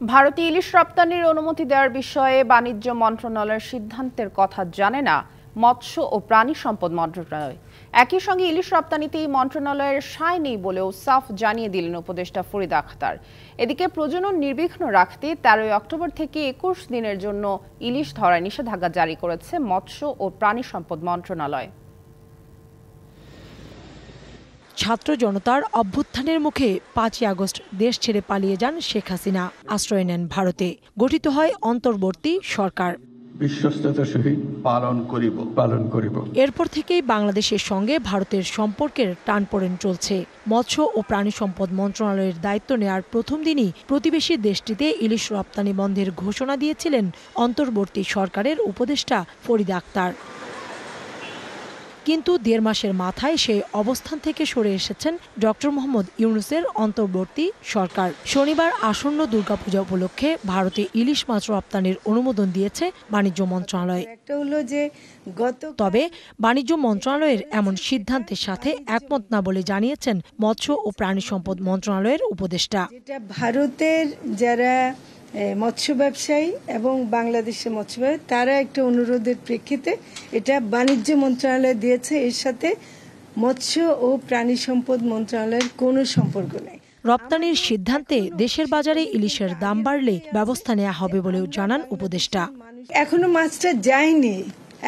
ভারতে ইলিশ রপ্তানির অনুমতি দেওয়ার বিষয়ে বাণিজ্য মন্ত্রণালয়ের সিদ্ধান্তের কথা জানে না মৎস্য ও প্রাণী সম্পদ মন্ত্রণালয়। একই সঙ্গে ইলিশ রপ্তানিতে এই মন্ত্রণালয়ের সায় নেই বলেও সাফ জানিয়ে দিলেন উপদেষ্টা ফরিদা আখতার। এদিকে প্রজনন নির্বিঘ্ন রাখতে 13 অক্টোবর থেকে 21 দিনের জন্য ইলিশ ধরায় নিষেধাজ্ঞা জারি করেছে মৎস্য ও প্রাণী সম্পদ মন্ত্রণালয়। ছাত্র জনতার অভ্যুত্থানের মুখে 5ই আগস্ট দেশ ছেড়ে পালিয়ে যান শেখ হাসিনা। আশ্রয় নেন ভারতে। গঠিত হয় অন্তর্বর্তী সরকার। বিশ্বস্ততার সহিত পালন করিব। এরপর থেকেই বাংলাদেশের সঙ্গে ভারতের সম্পর্কের টানপোড়েন চলছে। মৎস্য ও প্রাণী সম্পদ মন্ত্রণালয়ের দায়িত্ব নেয়ার প্রথম দিনই প্রতিবেশী দেশটিতে ইলিশ রপ্তানি বন্ধের ঘোষণা দিয়েছিলেন অন্তর্বর্তী সরকারের উপদেষ্টা ফরিদা আখতার। কিন্তু 1.5 মাসের মাথায় সেই অবস্থান থেকে সরে এসেছেন ডক্টর মোহাম্মদ ইউনূসের অন্তর্বর্তী সরকার। শনিবার আসন্ন দুর্গাপূজা উপলক্ষে ভারতে ইলিশ মাছ রপ্তানির অনুমোদন দিয়েছে বাণিজ্য মন্ত্রণালয়। তবে বাণিজ্য মন্ত্রণালয়ের এমন সিদ্ধান্তের সাথে একমত না বলে জানিয়েছেন মৎস্য ও প্রাণী সম্পদ মন্ত্রণালয়ের উপদেষ্টা। ভারতের যারা মৎস্য ব্যবসায়ী এবং বাংলাদেশের মৎস্য ব্যবসায়ী তারা একটা অনুরোধের প্রেক্ষিতে এটা বাণিজ্য মন্ত্রণালয় দিয়েছে। এর সাথে মৎস্য ও প্রাণী সম্পদ মন্ত্রণালয়ের কোনো সম্পর্ক নেই। রপ্তানির সিদ্ধান্তে দেশের বাজারে ইলিশের দাম বাড়লে ব্যবস্থা নেওয়া হবে বলেও জানান উপদেষ্টা। এখনো মাছটা যায়নি,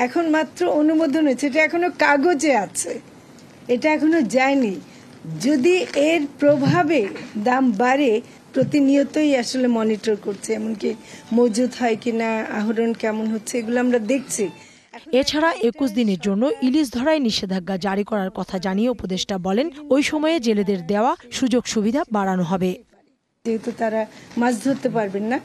এখন মাত্র অনুমোদন হয়েছে, এটা এখনো কাগজে আছে, এটা এখনো যায়নি। যদি এর প্রভাবে দাম বাড়ে প্রতিনিয়তই আসলে মনিটর করছে, এমনকি মজুদ হয় কিনা, আহরণ কেমন হচ্ছে, এগুলো আমরা দেখছি। এছাড়া 21 দিনের জন্য ইলিশ ধরায় নিষেধাজ্ঞা জারি করার কথা জানিয়ে উপদেষ্টা বলেন, ওই সময়ে জেলেদের দেওয়া সুযোগ সুবিধা বাড়ানো হবে। যেহেতু তারা মাছ ধরতে পারবেন না,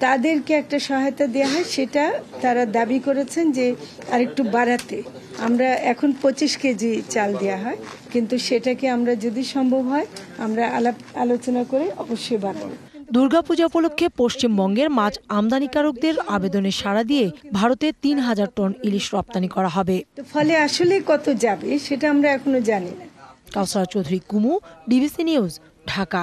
তাদেরকে একটা সহায়তা দেওয়া হয়, সেটা তারা দাবি করেছেন যে আরেকটু বাড়াতে। আমরা এখন 25 কেজি চাল দেওয়া হয়, কিন্তু সেটাকে আমরা যদি সম্ভব হয় আমরা আলোচনা করে অবশ্যই বাড়াবো। দুর্গাপূজা উপলক্ষে পশ্চিমবঙ্গের মাছ আমদানিকারকদের আবেদনে সাড়া দিয়ে ভারতে 3000 টন ইলিশ রপ্তানি করা হবে। ফলে আসলে কত যাবে সেটা আমরা এখনো জানি না। কাউসারা চৌধুরী কুমু, ডিবিসি নিউজ, ঢাকা।